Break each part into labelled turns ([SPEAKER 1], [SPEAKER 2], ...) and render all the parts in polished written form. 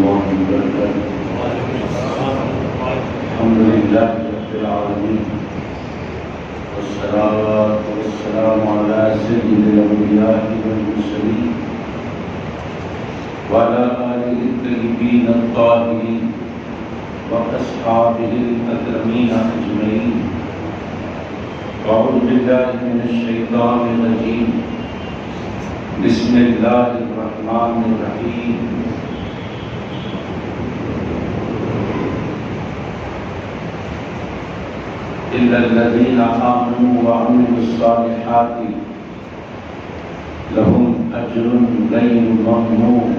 [SPEAKER 1] الله وبركاته. الحمد لله رب العالمين، والصلاة والسلام على سيد الأنبياء والمرسلين وعلى آله الطيبين الطاهرين وأصحابه الأكرمين أجمعين. أعوذ بالله من الشيطان الرجيم. بسم الله الرحمن الرحيم. إلا الذين آمنوا وعملوا الصالحات لهم أجر غير ممنون.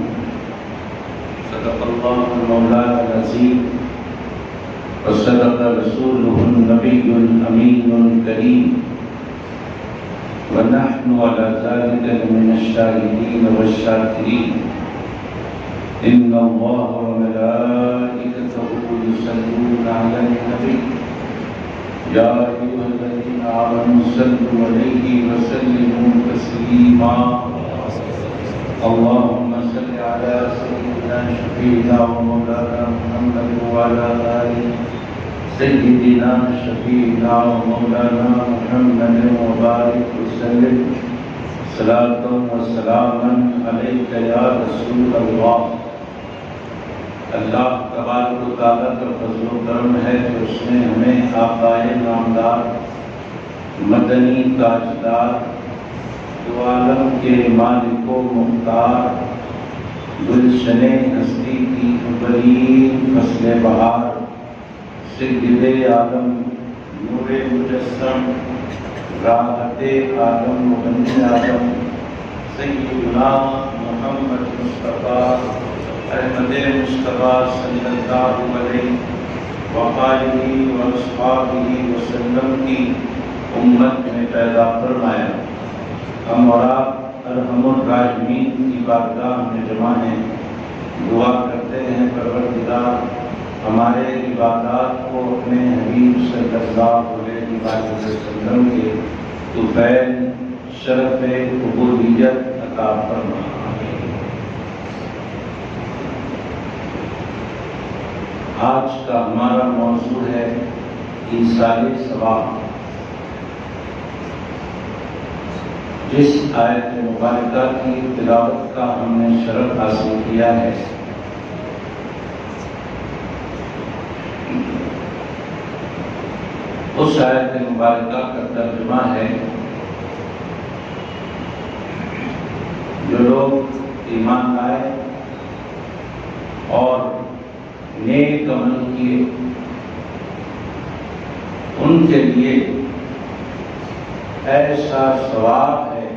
[SPEAKER 1] صدق الله المولانا العظيم وصدق رسوله النبي الأمين الكريم، ونحن على ذلك من الشاهدين والشاكرين. إن الله وملائكته يصلون على النبي يا أيها الذين آمنوا صلوا عليه وسلموا تسليما. اللهم صل على سيدنا شفيعنا ومولانا محمد وعلى آل سيدنا شفيعنا ومولانا محمد وبارك وسلم صلاة وسلاما عليك يا رسول الله. اللہ تبارک و تعالیٰ کا فضل و کرم ہے کہ اس نے ہمیں آقائے نامدار مدنی تاجدار دو عالم کے مالک و مختار گلشن ہستی کی برین فصل بہار سید عالم نور مجسم راحت عالم مغنی عالم سیدنا محمد مصطفیٰ احمد مصطفیٰ صلی اللہ علیہ وآلہ واصحابہ وسلم کی امت میں پیدا فرمایا. ہم اور آپ ارحم الراحمین کی بارگاہ میں جمع ہیں. دعا کرتے ہیں پروردگار ہمارے عبادات کو اپنے حبیب صلی اللہ علیہ وسلم کے طفیل شرف عبودیت عطا فرما. آج کا ہمارا موضوع ہے ایصال ثواب. جس آیت مبارکہ کی تلاوت کا ہم نے شرف حاصل کیا ہے اس آیت مبارکہ کا ترجمہ ہے جو لوگ ایمان لائے اور نیک عمل کیے ان کے لیے ایسا ثواب ہے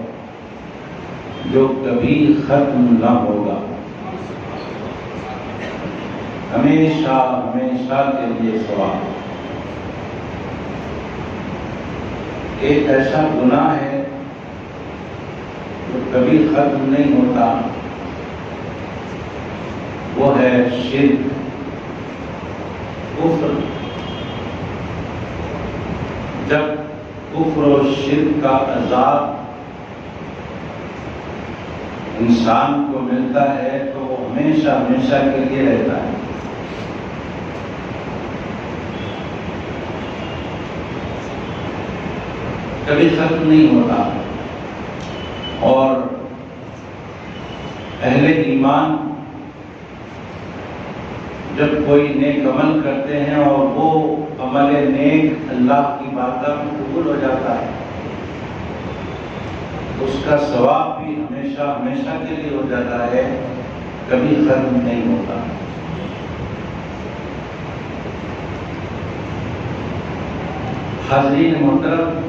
[SPEAKER 1] جو کبھی ختم نہ ہوگا، ہمیشہ ہمیشہ کے لیے ثواب. ایک ایسا گناہ ہے جو کبھی ختم نہیں ہوتا، وہ ہے شرک، کفر. جب کفر و شرک کا عذاب انسان کو ملتا ہے تو وہ ہمیشہ ہمیشہ کے لیے رہتا ہے. کبھی ختم نہیں ہوتا. اور اہل ایمان جب کوئی نیک عمل کرتے ہیں اور وہ عمل نیک اللہ کی بارگاہ میں قبول ہو جاتا ہے، اس کا ثواب بھی ہمیشہ ہمیشہ کے لیے ہو جاتا ہے، کبھی ختم نہیں ہوتا. حاضرین محترم،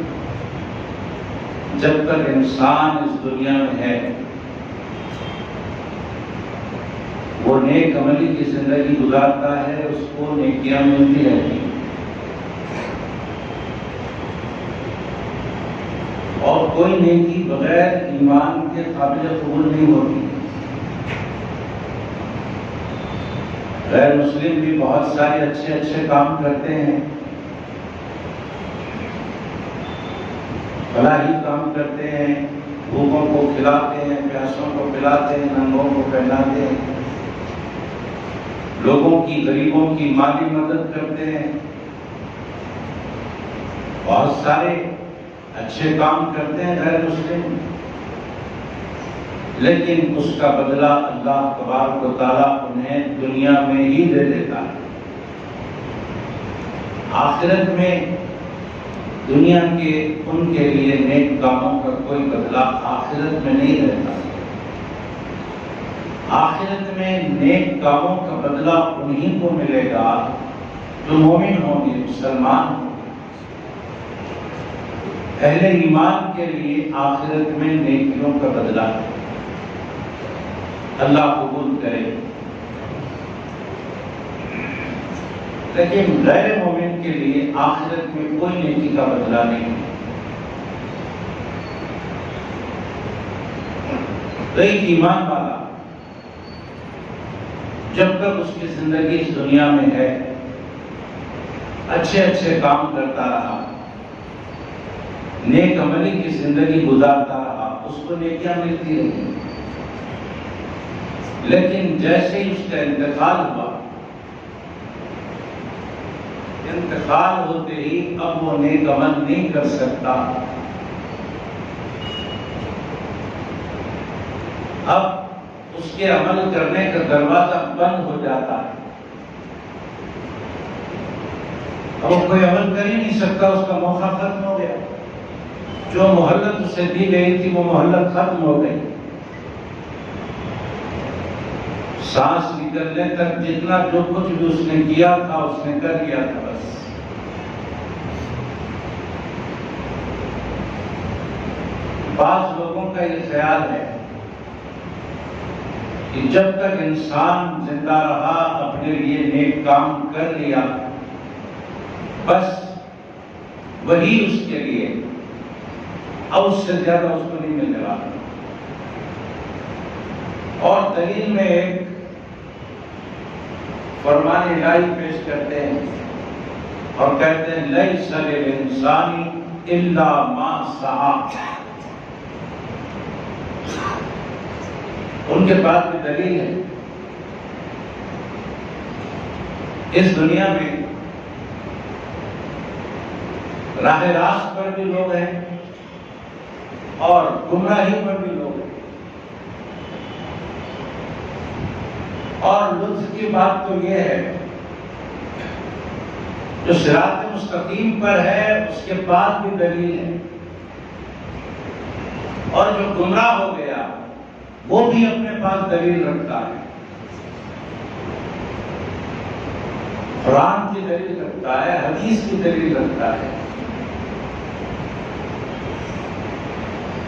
[SPEAKER 1] جب تک انسان اس دنیا میں ہے وہ نیک عملی کی زندگی گزارتا ہے، اس کو نیکیاں ملتی رہتی ہیں اور کوئی نیکی بغیر ایمان کے قابل قبول نہیں ہوتی. غیر مسلم بھی بہت سارے اچھے اچھے کام کرتے ہیں، فلاحی کام کرتے ہیں، بھوکوں کو کھلاتے ہیں، پیاسوں کو پلاتے ہیں، ننگوں کو پہناتے ہیں، لوگوں کی، غریبوں کی مالی مدد کرتے ہیں، بہت سارے اچھے کام کرتے ہیں غیر مسلم، لیکن اس کا بدلہ اللہ تبارک و تعالیٰ انہیں دنیا میں ہی دے دیتا ہے۔ آخرت میں دنیا کے ان کے لیے نیک کاموں کا کوئی بدلہ آخرت میں نہیں رہتا۔ آخرت میں نیک کاموں کا بدلہ انہیں کو ملے گا جو مومن ہوں گے، مسلمان ہوں گے۔ اہل ایمان کے لیے آخرت میں نیکیوں کا بدلہ ہے، اللہ قبول کرے۔ لیکن غیر مومن کے لیے آخرت میں کوئی نیکی کا بدلہ نہیں ہے۔ ایک ایمان والا جب تک اس کی زندگی اس دنیا میں ہے اچھے اچھے کام کرتا رہا، نیک عملی کی زندگی گزارتا رہا، اس کو نیکیاں ملتی رہی۔ لیکن جیسے ہی اس کا انتقال ہوا، انتقال ہوتے ہی اب وہ نیک عمل نہیں کر سکتا، اب اس کے عمل کرنے کا دروازہ بند ہو جاتا ہے، اب وہ کوئی عمل کر ہی نہیں سکتا، اس کا موقع ختم ہو گیا، جو مہلت اسے دی گئی تھی وہ مہلت ختم ہو گئی۔ سانس نکلنے تک جتنا جو کچھ بھی اس نے کیا تھا اس نے کر لیا تھا بس۔ بعض لوگوں کا یہ خیال ہے کہ جب تک انسان زندہ رہا اپنے لیے نیک کام کر لیا بس وہی اس کے لیے، اب اس سے زیادہ اس کو نہیں ملنے والا۔ اور دلیل میں ایک فرمان الہی پیش کرتے ہیں اور کہتے ہیں لیس للانسان الا ما سعی۔ ان کے پاس بھی دلیل ہے۔ اس دنیا میں راہ راست پر بھی لوگ ہیں اور گمراہی پر بھی لوگ ہیں، اور لطف کی بات تو یہ ہے جو صراط مستقیم پر ہے اس کے بعد بھی دلیل ہے، اور جو گمراہ ہو گیا وہ بھی اپنے پاس دلیل رکھتا ہے، قرآن کی دلیل رکھتا ہے، حدیث کی دلیل رکھتا ہے،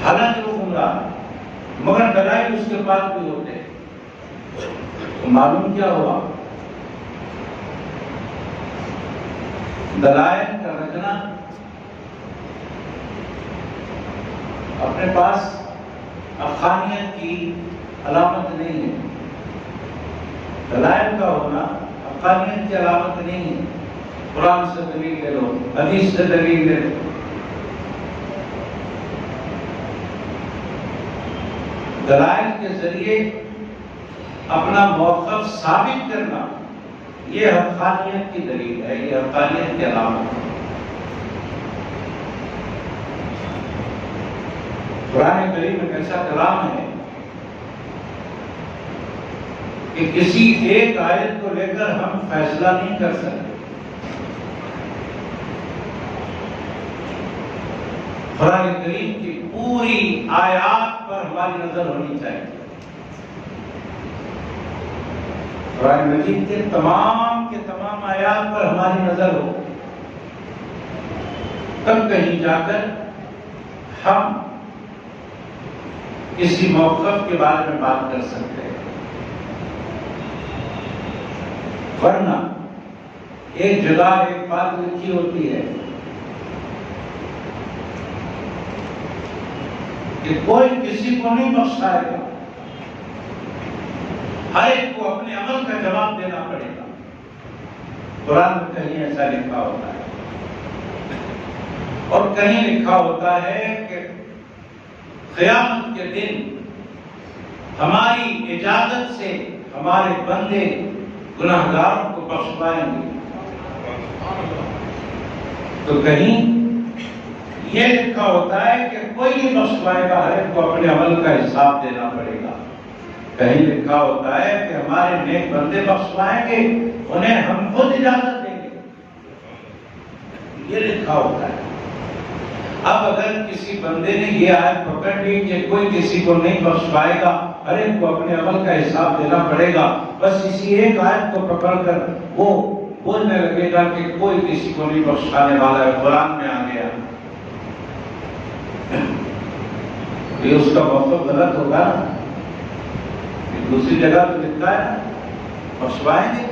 [SPEAKER 1] حالانکہ وہ گمراہ ہے مگر دلائل اس کے پاس بھی ہوتے ہیں۔ تو معلوم کیا ہوا؟ دلائل کا رکھنا اپنے پاس حقانیت کی علامت نہیں ہے، دلائل کا ہونا حقانیت کی علامت نہیں ہے۔ قرآن سے دلیل لے لو، حدیث سے دلیل لے لو، دلائل کے ذریعے اپنا موقف ثابت کرنا یہ حقانیت کی دلیل ہے، یہ حقانیت کی علامت ہے۔ قرآن کریم ایک ایسا کلام ہے کہ کسی ایک آیت کو لے کر ہم فیصلہ نہیں کر سکتے۔ قرآن کریم کی پوری آیات پر ہماری نظر ہونی چاہیے، قرآن مجید کے تمام آیات پر ہماری نظر ہو، تب کہیں جا کر ہم کسی موقف کے بارے میں بات کر سکتے ہیں، ورنہ ایک جگہ ایک بات لکھی ہوتی ہے کہ کوئی کسی کو نہیں بخشائے گا، ہر ایک کو اپنے عمل کا جواب دینا پڑے گا۔ قرآن میں کہیں ایسا لکھا ہوتا ہے، اور کہیں لکھا ہوتا ہے کہ قیامت کے دن ہماری اجازت سے ہمارے بندے گناہگاروں کو بخشوائیں گے۔ تو کہیں یہ لکھا ہوتا ہے کہ کوئی نہیں بخشوائے گا، ہر ایک کو اپنے عمل کا حساب دینا پڑے گا۔ کہیں لکھا ہوتا ہے کہ ہمارے نیک بندے بخشوائیں گے، انہیں ہم خود اجازت دیں گے، یہ لکھا ہوتا ہے۔ اب اگر کسی بندے نے یہ آیت پکڑ لی کہ کوئی کسی کو نہیں بخشوائے گا، ہر ایک کو اپنے عمل کا حساب دینا پڑے گا، بس اسی ایک آیت کو پکڑ کر وہ بولنے لگے گا کہ کوئی کسی کو نہیں بخشانے والا ہے، قرآن میں آ گیا، یہ اس کا موقف غلط ہوگا۔ دوسری جگہ تو لکھا ہے بخشوائیں گے۔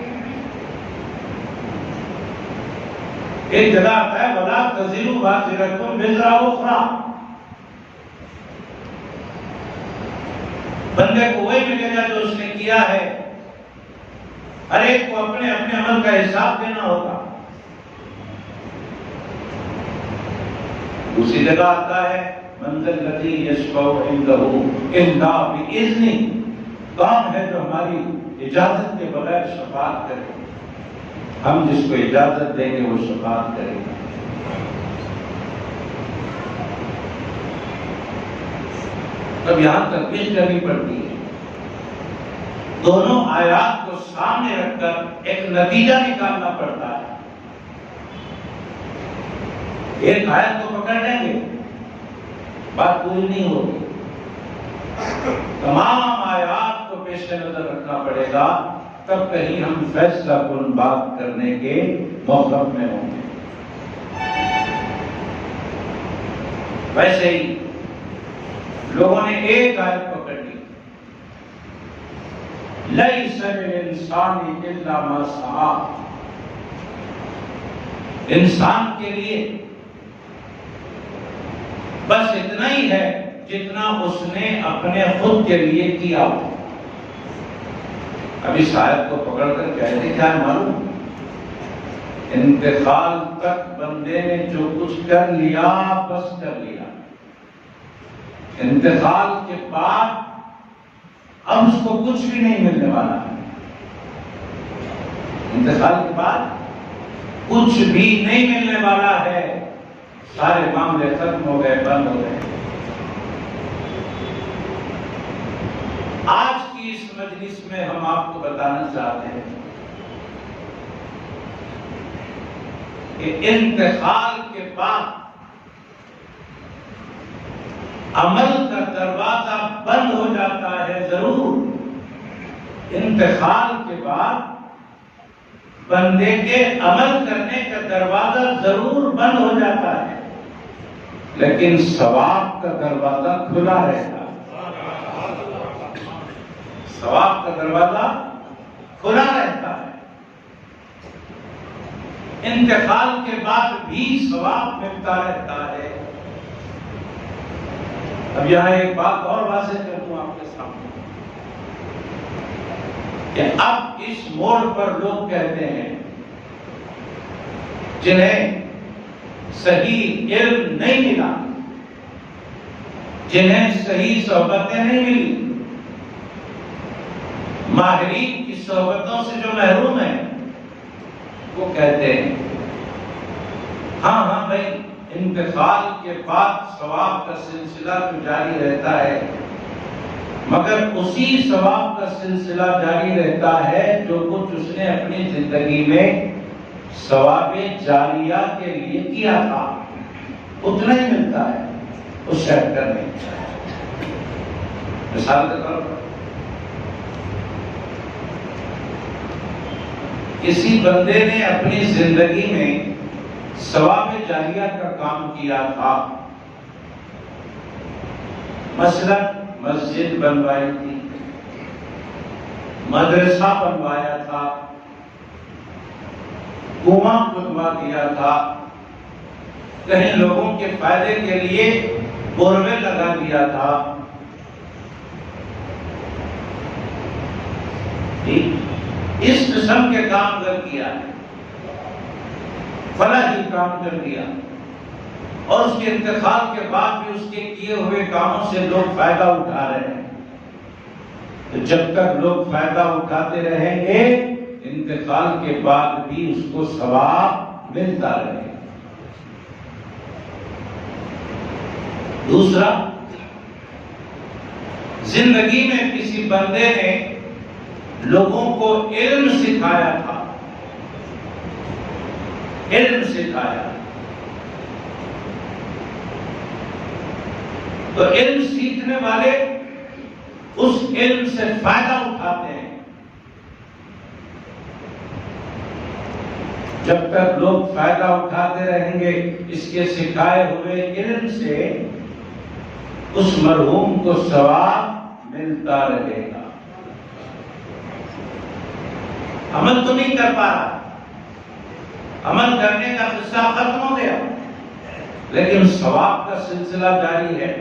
[SPEAKER 1] ایک جگہ آتا ہے وَلَا تَزِرُ وَازِرَةٌ وِزْرَ أُخْرَىٰ، بندے کو وہی ملے گا جو اس نے کیا ہے، ہر ایک کو اپنے اپنے عمل کا حساب دینا ہوگا۔ دوسری جگہ آتا ہے مَنْ ذَا الَّذِي يَشْفَعُ عِندَهُ إِلَّا بِإِذْنِهِ، کون ہے جو ہماری اجازت کے بغیر شفاعت کرے، ہم جس کو اجازت دیں گے وہ شفاعت کرے گا۔ اب یہاں تطبیق کرنی پڑتی ہے، دونوں آیات کو سامنے رکھ کر ایک نتیجہ نکالنا پڑتا ہے۔ ایک آیت کو پکڑ لیں گے بات پوری نہیں ہوگی، تمام آیات کو پیش نظر رکھنا پڑے گا، تب کہیں ہم فیصلہ کن بات کرنے کے موقف میں ہوں گے۔ ویسے ہی لوگوں نے ایک آیت پکڑ لی، لَيْسَ لِلْإِنسَانِ إِلَّا مَا سَعَىٰ، انسان کے لیے بس اتنا ہی ہے جتنا اس نے اپنے خود کے لیے کیا۔ اب اس آیت کو پکڑ کر کہتے کیا ہے معلوم؟ انتقال تک بندے نے جو کچھ کر لیا بس کر لیا، انتقال کے بعد اب اس کو کچھ بھی نہیں ملنے والا ہے، انتقال کے بعد کچھ بھی نہیں ملنے والا ہے، سارے معاملے ختم ہو گئے، بند ہو گئے۔ آج کی اس مجلس میں ہم آپ کو بتانا چاہتے ہیں کہ انتقال کے بعد عمل کا دروازہ بند ہو جاتا ہے، ضرور انتقال کے بعد بندے کے عمل کرنے کا دروازہ ضرور بند ہو جاتا ہے، لیکن ثواب کا دروازہ کھلا رہتا ہے، ثواب کا دروازہ کھلا رہتا ہے، انتقال کے بعد بھی ثواب ملتا رہتا ہے۔ اب یہاں ایک بات اور واضح کر دوں آپ کے سامنے کہ اب اس موڑ پر لوگ کہتے ہیں جنہیں صحیح علم نہیں ملا، جنہیں صحیح صحبتیں نہیں ملی، ماہرین کی صحبتوں سے جو محروم ہیں، وہ کہتے ہیں ہاں ہاں بھائی، انتقال کے بعد ثواب کا سلسلہ تو جاری رہتا ہے، مگر اسی ثواب کا سلسلہ جاری رہتا ہے جو کچھ اس نے اپنی زندگی میں ثواب جاریہ کے لیے کیا تھا، اتنا ہی ملتا ہے اس شہر کرنے۔ مثال کے طور پر کسی بندے نے اپنی زندگی میں ثواب جاریہ کا کام کیا تھا، مثلا مسجد بنوائی تھی، مدرسہ بنوایا تھا، کنواں کھدوا دیا تھا، کہیں لوگوں کے فائدے کے لیے بورویل لگا دیا تھا، اس قسم کے کام کر کیا ہے، فلاں ہی کام کر دیا، اور اس کے انتقال کے بعد بھی اس کے کیے ہوئے کاموں سے لوگ فائدہ اٹھا رہے ہیں۔ تو جب تک لوگ فائدہ اٹھاتے رہیں گے انتقال کے بعد بھی اس کو ثواب ملتا رہے۔ دوسرا، زندگی میں کسی بندے نے لوگوں کو علم سکھایا تھا، علم سکھایا، تو علم سیکھنے والے اس علم سے فائدہ اٹھاتے ہیں۔ جب تک لوگ فائدہ اٹھاتے رہیں گے اس کے سکھائے ہوئے علم سے، اس مرحوم کو ثواب ملتا رہے گا۔ عمل تو نہیں کر پا رہا، عمل کرنے کا قصہ ختم ہو گیا، لیکن ثواب کا سلسلہ جاری ہے۔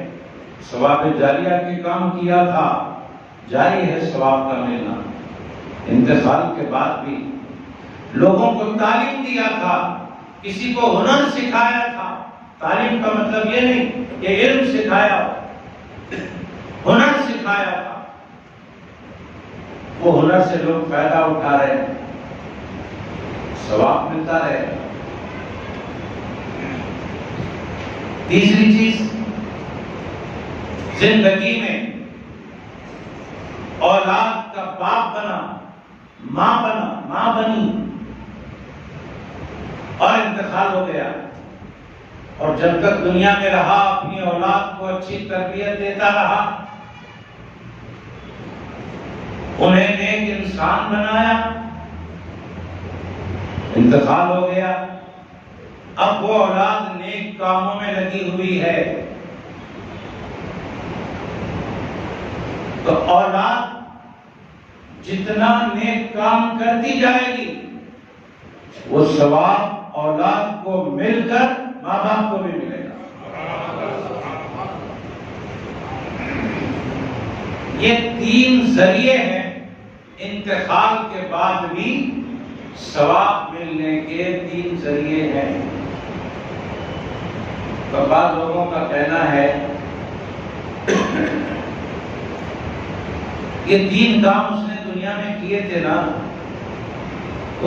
[SPEAKER 1] ثواب جاریہ کے کام کیا تھا، جاری ہے ثواب کا ملنا۔ انتقال کے بعد بھی لوگوں کو تعلیم دیا تھا، کسی کو ہنر سکھایا تھا۔ تعلیم کا مطلب یہ نہیں کہ علم سکھایا، ہنر سکھایا تھا، وہ ہنر سے لوگ فائدہ اٹھا رہے ہیں، ثواب ملتا رہے۔ تیسری چیز، زندگی میں اولاد کا باپ بنا، ماں بنی اور انتقال ہو گیا، اور جب تک دنیا میں رہا اپنی اولاد کو اچھی تربیت دیتا رہا، انہیں نیک انسان بنایا، انتقال ہو گیا، اب وہ اولاد نیک کاموں میں لگی ہوئی ہے، تو اولاد جتنا نیک کام کرتی جائے گی وہ ثواب اولاد کو مل کر ماں باپ کو بھی ملے گا۔ یہ تین ذریعے ہیں انتقال کے بعد بھی ثواب ملنے کے، تین ذریعے ہیں۔ تو بعض لوگوں کا کہنا ہے یہ تین کام اس نے دنیا میں کیے تھے نا،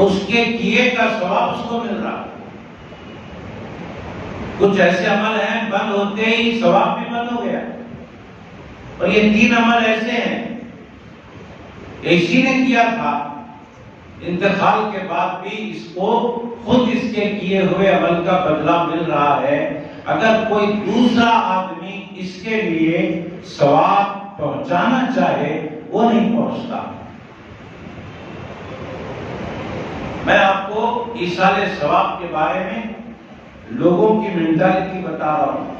[SPEAKER 1] اس کے کیے کا ثواب اس کو مل رہا۔ کچھ ایسے عمل ہیں بند ہوتے ہی ثواب بھی بند ہو گیا، اور یہ تین عمل ایسے ہیں اسی نے کیا تھا، انتقال کے بعد بھی اس کو خود اس کے کیے ہوئے عمل کا بدلہ مل رہا ہے۔ اگر کوئی دوسرا آدمی اس کے لیے ثواب پہنچانا چاہے وہ نہیں پہنچتا۔ میں آپ کو ایصال ثواب کے بارے میں لوگوں کی مینٹالٹی بتا رہا ہوں،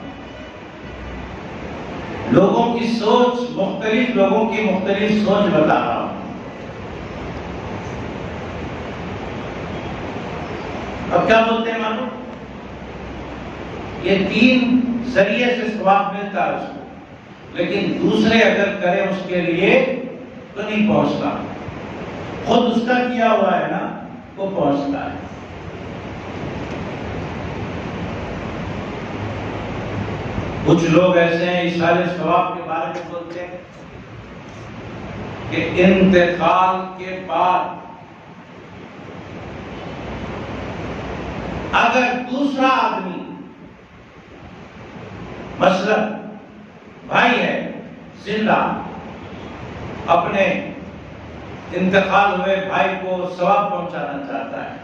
[SPEAKER 1] لوگوں کی سوچ، مختلف لوگوں کی مختلف سوچ بتا رہا ہوں۔ اب کیا بولتے ہیں معلوم؟ یہ تین ذریعے سے ثواب ملتا ہے اس کو، لیکن دوسرے اگر کریں اس کے لیے تو نہیں پہنچتا، خود اس کا کیا ہوا ہے نا وہ پہنچتا ہے۔ کچھ لوگ ایسے ہیں ایصال ثواب کے بارے میں بولتے ہیں کہ انتقال کے بعد اگر دوسرا آدمی، مثلا بھائی ہے زندہ، اپنے انتقال ہوئے بھائی کو ثواب پہنچانا چاہتا ہے،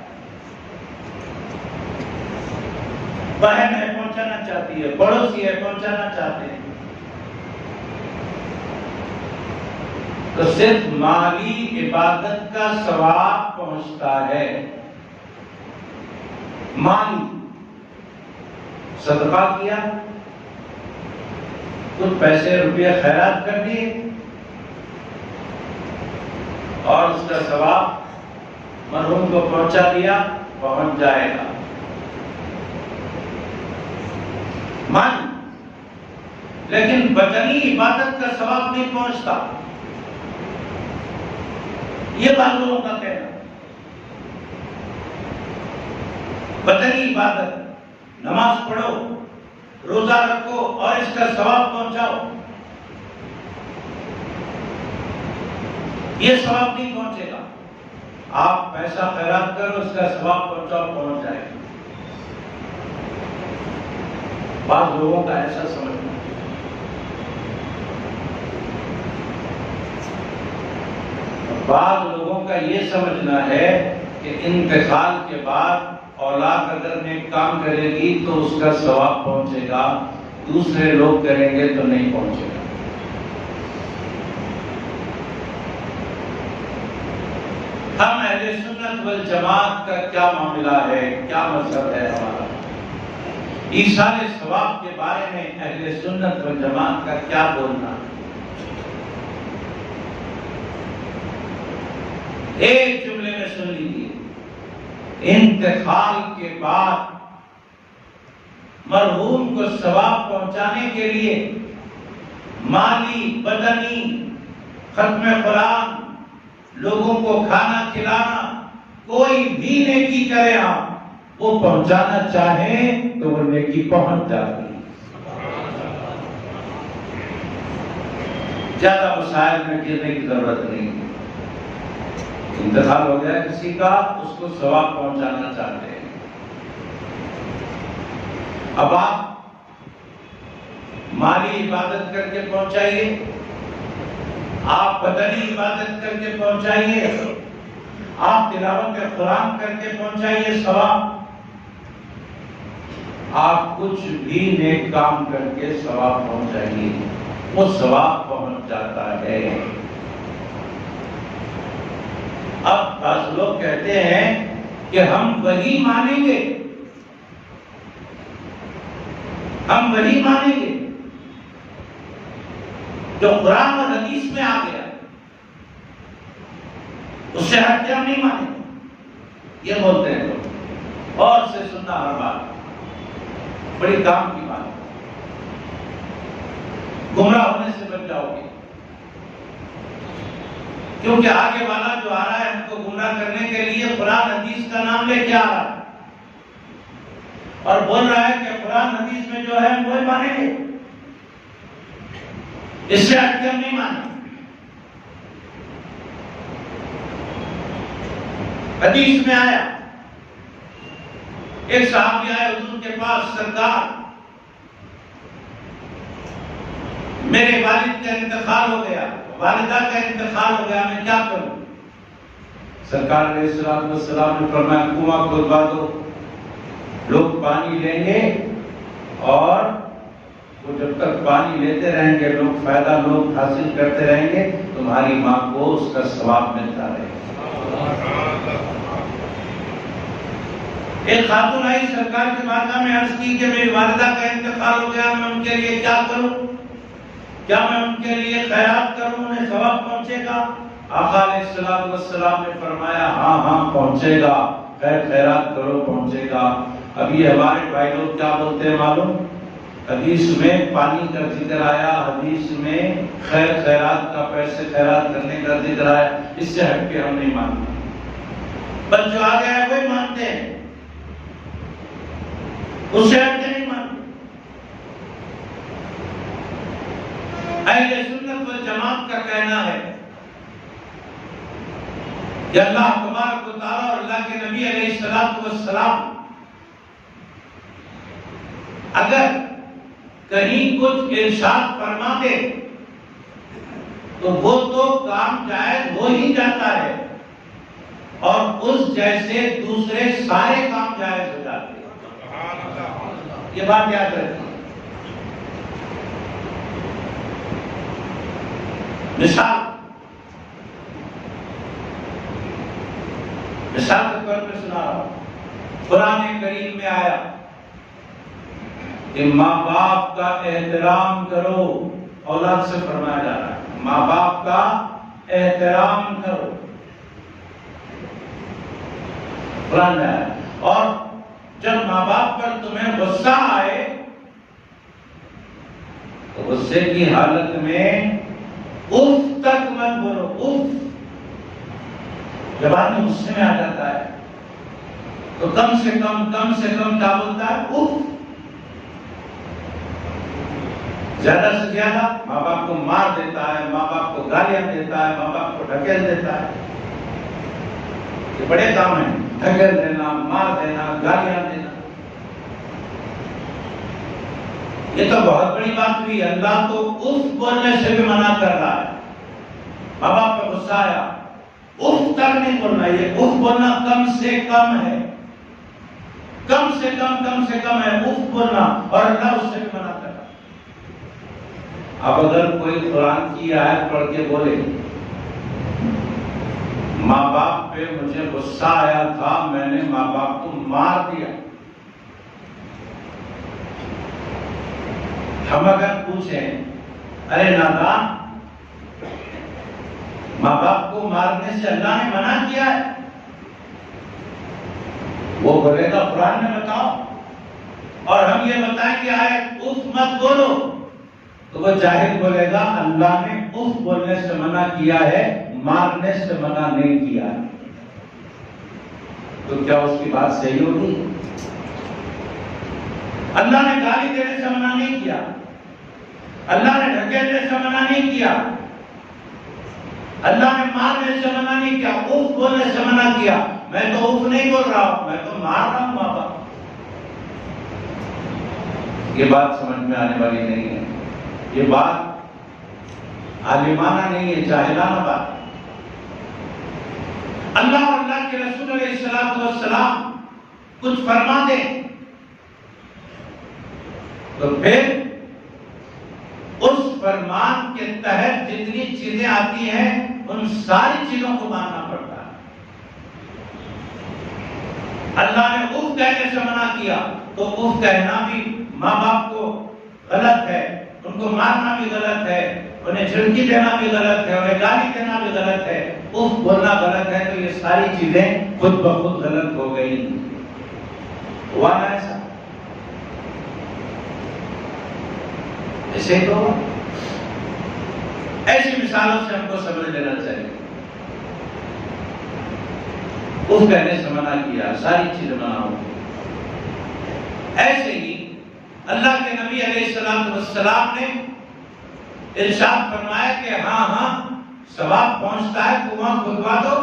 [SPEAKER 1] بہن ہے پہنچانا چاہتی ہے، پڑوسی ہے پہنچانا چاہتے ہیں، تو صرف مالی عبادت کا ثواب پہنچتا ہے۔ مالی صدقہ کیا، کچھ پیسے روپیہ خیرات کر دیے اور اس کا ثواب مرحوم کو پہنچا دیا، پہنچ جائے گا۔ مالی، لیکن بدنی عبادت کا ثواب نہیں پہنچتا، یہ بعض لوگوں کا کہنا۔ بدنی عبادت، نماز پڑھو، روزہ رکھو اور اس کا ثواب پہنچاؤ، یہ ثواب نہیں پہنچے گا۔ آپ پیسہ خیرات کرو، اس کا ثواب پہنچاؤ، پہنچ جائے گا۔ بعض لوگوں کا ایسا سمجھنا ہے۔ بعض لوگوں کا یہ سمجھنا ہے کہ انتقال کے بعد اولاد اگر نیک کام کرے گی تو اس کا ثواب پہنچے گا، دوسرے لوگ کریں گے تو نہیں پہنچے گا۔ ہم اہل سنت والجماعت کا کیا معاملہ ہے، کیا مذہب ہے ہمارا؟ ایثار ثواب کے بارے میں اہل سنت والجماعت کا کیا بولنا ہے؟ ایک جملے میں سن لیجیے، انتقال کے بعد مرحوم کو ثواب پہنچانے کے لیے مالی، بدنی، ختم قرآن، لوگوں کو کھانا کھلانا، کوئی بھی نیکی کرے آپ، وہ پہنچانا چاہیں تو وہ نیکی پہنچ جاتی ہے۔ زیادہ مسائل میں گرنے کی ضرورت نہیں ہے۔ انتقال ہو گیا کسی کا، اس کو ثواب پہنچانا چاہتے ہیں۔ اب آپ مالی عبادت کر کے پہنچائیے، آپ بدنی عبادت کر کے پہنچائیے، آپ تلاوت قرآن کر کے پہنچائیے ثواب، آپ کچھ بھی نیک کام کر کے ثواب پہنچائیے، وہ ثواب پہنچ جاتا ہے۔ اب بعض لوگ کہتے ہیں کہ ہم وہی مانیں گے، ہم وہی مانیں گے جو قرآن اور حدیث میں آ گیا، اس سے ہٹ کے ہم نہیں مانیں گے، یہ بولتے ہیں لوگ۔ اور سے سننا ہر بات بڑی کام کی بات ہے، گمراہ ہونے سے بچ جاؤ گے، کیونکہ آگے والا جو آ رہا ہے ہم کو گمراہ کرنے کے لیے قرآن حدیث کا نام لے کے آ رہا ہے اور بول رہا ہے کہ قرآن حدیث میں جو ہے ہم وہی مانیں گے، اس سے ہٹ کے ہم نہیں مانیں۔ حدیث میں آیا، ایک صحابی آئے حضور کے پاس، سرکار میرے والد کا انتقال ہو گیا، والدہ کا انتقال ہو گیا، میں کیا کروں؟ سرکار علیہ السلام نے فرمایا کنواں کھودوا دو، لوگ پانی لیں گے اور وہ جب تک پانی لیتے رہیں گے، لوگ فائدہ لوگ حاصل کرتے رہیں گے، تمہاری ماں کو اس کا ثواب ملتا رہے گا۔ ایک خاتون آئی سرکار کی بارگاہ میں، عرض کی کہ میری والدہ کا انتقال ہو گیا، میں ان کے لیے کیا کروں؟ کیا میں ان کے لیے خیرات کروں، انہیں ثواب پہنچے گا؟ آقا علیہ السلام نے فرمایا ہاں ہاں پہنچے گا، خیرات کرو پہنچے گا۔ اب یہ ہمارے بھائی لوگ کیا بولتے ہیں معلوم؟ حدیث میں پانی کا ذکر آیا، حدیث میں خیرات کا، پیسے خیرات کرنے کا ذکر آیا، اس سے ہٹ کے ہم نہیں مانتے، بس جو آ گیا ہے وہی مانتے ہیں، اس سے ہٹ کے نہیں مانتے۔ اہل سنت والجماعت کا کہنا ہے کہ اللہ تبارک و تعالیٰ اور اللہ کے نبی علیہ السلام اگر کہیں کچھ ارشاد فرما دے تو وہ تو کام جائز ہو ہی جاتا ہے، اور اس جیسے دوسرے سارے کام جائز ہو جاتے ہیں۔ یہ بات یاد رکھیں۔ مثال کے طور پہ سنا رہا ہوں، قرآن کریم میں آیا کہ ماں باپ کا احترام کرو، اولاد سے فرمایا جا رہا ہے ماں باپ کا احترام کرو، قرآن میں آیا۔ اور جب ماں باپ پر تمہیں غصہ آئے تو غصے کی حالت میں اف تک مت بولو، اف۔ جب آدمی غصے میں آ جاتا ہے تو کم سے کم کیا بولتا ہے؟ اف۔ زیادہ سے زیادہ ماں باپ کو مار دیتا ہے، ماں باپ کو گالیاں دیتا ہے، ماں باپ کو ڈھکیل دیتا ہے۔ یہ بڑے کام ہیں، دھکیل دینا، مار دینا، گالیاں دینا، یہ تو بہت بڑی بات ہوئی۔ اللہ تو اف بولنے سے بھی منع کر رہا ہے۔ ماں باپ پہ غصہ آیا، اف تک نہیں بولنا، یہ اف بولنا کم سے کم ہے، کم سے کم ہے اف بولنا، اور اللہ اس سے بھی منع کر رہا ہے۔ اب اگر کوئی قرآن کی آیت پڑھ کے بولے ماں باپ پہ مجھے غصہ آیا تھا، میں نے ماں باپ کو مار دیا، ہم اگر پوچھیں ارے نادان، ماں باپ کو مارنے سے اللہ نے منع کیا ہے؟ وہ بولے گا قرآن میں بتاؤ، اور ہم یہ بتائیں کہ آیت اف مت بولو، تو وہ جاہل بولے گا اللہ نے اف بولنے سے منع کیا ہے، مارنے سے منع نہیں کیا ہے۔ تو کیا اس کی بات صحیح ہوگی؟ اللہ نے گالی دینے سے منع نہیں کیا، اللہ نے ڈھکیلنے سے منع نہیں کیا، اللہ نے مارنے سے منع نہیں کیا، اف بولنے سے منع کیا۔ میں تو اف نہیں بول رہا ہوں، میں تو مار رہا ہوں ماں باپ۔ یہ بات سمجھ میں آنے والی نہیں ہے، یہ بات عالمانہ نہیں ہے، جاہلانہ بات۔ اللہ اور اللہ کے رسول علیہ السلام کچھ فرما دے تو پھر اس فرمان کے تحت جتنی چیزیں آتی ہیں ان ساری چیزوں کو ماننا پڑتا ہے۔ اللہ نے اف کہنے سے منع کیا تو اف کہنا بھی ماں باپ کو غلط ہے، ان کو مارنا بھی غلط ہے، انہیں جھڑکی دینا بھی غلط ہے، انہیں گالی دینا بھی غلط ہے، اف بولنا غلط ہے، تو یہ ساری چیزیں خود بخود غلط ہو گئی۔ ہوا نا ایسا؟ ایسے تو ایسی مثالوں سے ہم کو سمجھ لینا چاہیے۔ اف کہنے سے منع کیا، ساری چیزیں منع ہو گئی۔ ایسے ہی اللہ کے نبی علیہ السلام نے ارشاد فرمایا کہ ہاں ثواب پہنچتا ہے، کنواں کھدوا دو،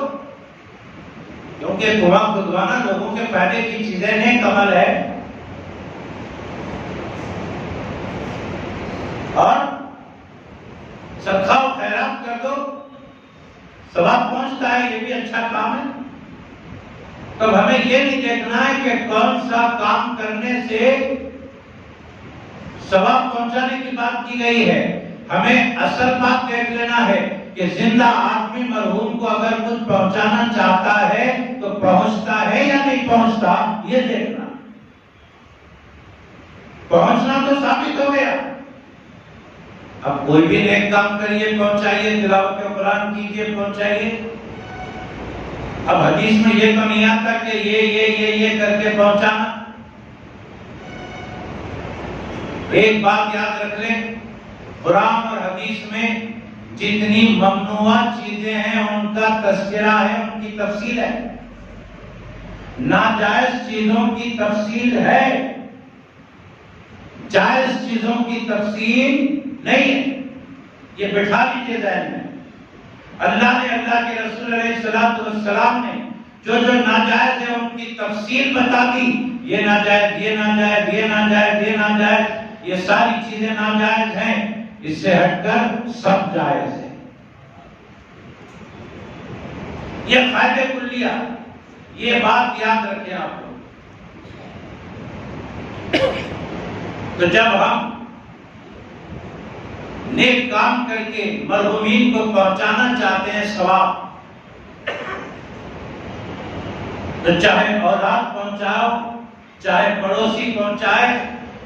[SPEAKER 1] کیونکہ کنواں کھدوانا لوگوں کے فائدے کی چیزیں نیک عمل ہے، اور صدقہ و خیرات کر دو، ثواب پہنچتا ہے، یہ بھی اچھا کام ہے۔ تب ہمیں یہ نہیں دیکھنا ہے کہ کون سا کام کرنے سے ثواب پہنچانے کی بات کی گئی ہے، ہمیں اصل بات دیکھ لینا ہے کہ زندہ آدمی مرحوم کو اگر کچھ پہنچانا چاہتا ہے تو پہنچتا ہے یا نہیں پہنچتا، یہ دیکھنا۔ پہنچنا تو ثابت ہو گیا، اب کوئی بھی نیک کام کریے پہنچائیے، تلاوت قرآن کیجیے پہنچائیے۔ اب حدیث میں یہ تو نہیں آتا کہ یہ کر کے پہنچانا۔ ایک بات یاد رکھ لیں، قرآن اور حدیث میں جتنی ممنوع چیزیں ہیں ان کا تذکرہ ہے، ان کی تفصیل ہے، ناجائز چیزوں کی تفصیل ہے، جائز چیزوں کی تفصیل نہیں ہے۔ یہ بٹھا لیجیے ذہن میں۔ اللہ نے، اللہ کے رسول علیہ السلام نے جو ناجائز ہے ان کی تفصیل بتا دی، یہ ناجائز، یہ ناجائز، یہ ناجائز، یہ ناجائز، یہ ساری چیزیں ناجائز ہیں، اس سے ہٹ کر سب جائز ہے۔ یہ فائدے کلیہ، یہ بات یاد رکھیں آپ لوگ۔ تو جب ہم نیک کام کر کے مرحومین کو پہنچانا چاہتے ہیں ثواب، تو چاہے اولاد پہنچاؤ، چاہے پڑوسی پہنچائے،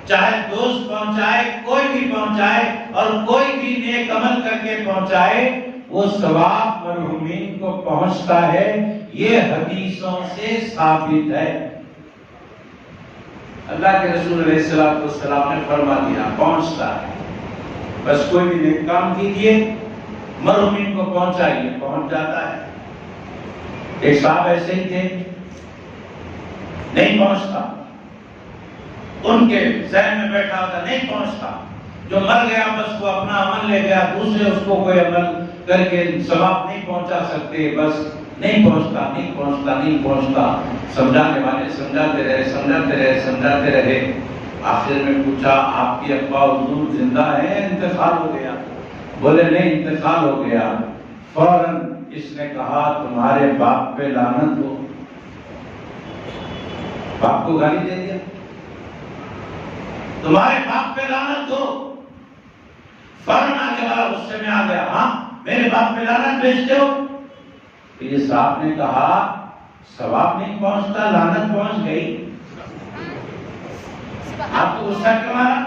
[SPEAKER 1] چاہے دوست پہنچائے، کوئی بھی پہنچائے، اور کوئی بھی نیک عمل کر کے پہنچائے، وہ ثواب مرحومین کو پہنچتا ہے، یہ حدیثوں سے ثابت ہے۔ اللہ کے رسول علیہ السلام نے فرما دیا پہنچتا ہے، بس کوئی بھی نیک کام کیجیے، مرحومین کو پہنچائیے، پہنچ جاتا ہے۔ ایک صاحب ایسے ہی تھے، نہیں پہنچتا، ان کے ذہن میں بیٹھا ہوتا نہیں پہنچتا، جو مر گیا بس وہ اپنا عمل لے گیا، دوسرے اس کو کوئی عمل کر کے ثواب نہیں پہنچا سکتے، بس نہیں پہنچتا. سمجھانے والے سمجھاتے رہے. آخر میں پوچھا آپ کے ابا حضور زندہ ہیں انتقال ہو گیا؟ بولے نہیں انتقال ہو گیا. فوراً اس نے کہا تمہارے باپ پہ لعنت ہو. باپ کو گالی دے دیا, تمہارے باپ پہ لعنت ہو. فوراً آگے والا غصے میں آ گیا, ہاں میرے باپ پہ لعنت بھیجتے ہو؟ یہ صاحب نے کہا ثواب نہیں پہنچتا, لعنت پہنچ گئی. آپ کو غصہ کیوں آ رہا؟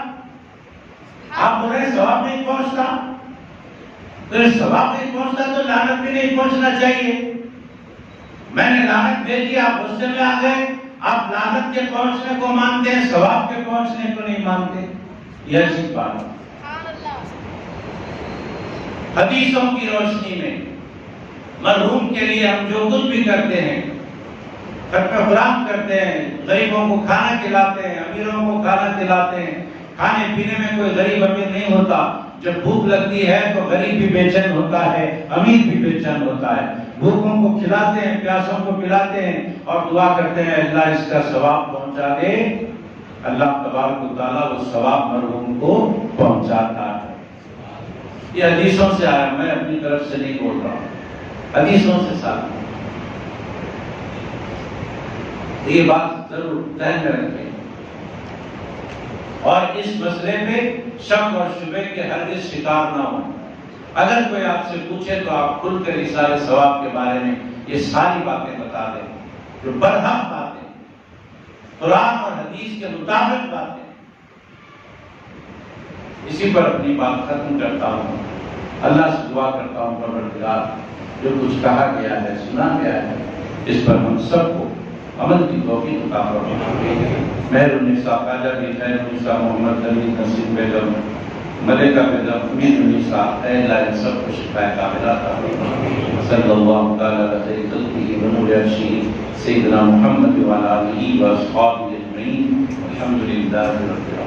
[SPEAKER 1] آپ بول رہے ثواب نہیں پہنچتا, تو ثواب نہیں پہنچتا تو لعنت بھی نہیں پہنچنا چاہیے. میں نے لعنت بھیجی, آپ غصے میں آ گئے. آپ لعنت کے پہنچنے کو مانتے ہیں, ثواب کے پہنچنے کو نہیں مانتے. یہ عجیب بات ہے. حدیثوں کی روشنی میں مرحوم کے لیے ہم جو کچھ بھی کرتے ہیں, ختم قرآن کرتے ہیں, غریبوں کو کھانا کھلاتے ہیں, امیروں کو کھانا کھلاتے ہیں. کھانے پینے میں کوئی غریب امیر نہیں ہوتا. جب بھوک لگتی ہے تو غریب بھی بے چین ہوتا ہے, امیر بھی بے چین ہوتا ہے. بھوکوں کو کھلاتے ہیں, پیاسوں کو پلاتے ہیں اور دعا کرتے ہیں اللہ اس کا ثواب پہنچا دے. اللہ تبارک و تعالیٰ وہ ثواب مرحوم کو پہنچاتا ہے. یہ حدیثوں سے آیا, میں اپنی طرف سے نہیں بول رہا ہوں, حدیثوں سے ثابت. یہ بات ضرور ذہن میں رکھیں اور اس مسئلے پہ شک اور شبہ کے ہرگز شکار نہ ہوں. اگر کوئی آپ سے پوچھے تو آپ کھل کر ایثار ثواب کے بارے میں یہ ساری باتیں بتا دیں جو برحق باتیں, قرآن اور حدیث کے مطابق باتیں. اسی پر اپنی بات ختم کرتا ہوں. اللہ سے دعا کرتا ہوں پروردگار جو کچھ کہا گیا ہے, سنا گیا ہے, اس پر ہم سب کو عمل کی توفیق عطا فرمائے. مہر النساء خواجہ بی خیر النساء محمد علی نصیب بیگم, ملکہ بیگم, امین النساء, اے اللہ ان سب کو شفا کاملہ عطا فرمائے. صلی اللہ تعالی علی خیر خلقہ و نور عرشہ سیدنا محمد و علی آلہ و اصحابہ اجمعین. الحمدللہ رب العالمین.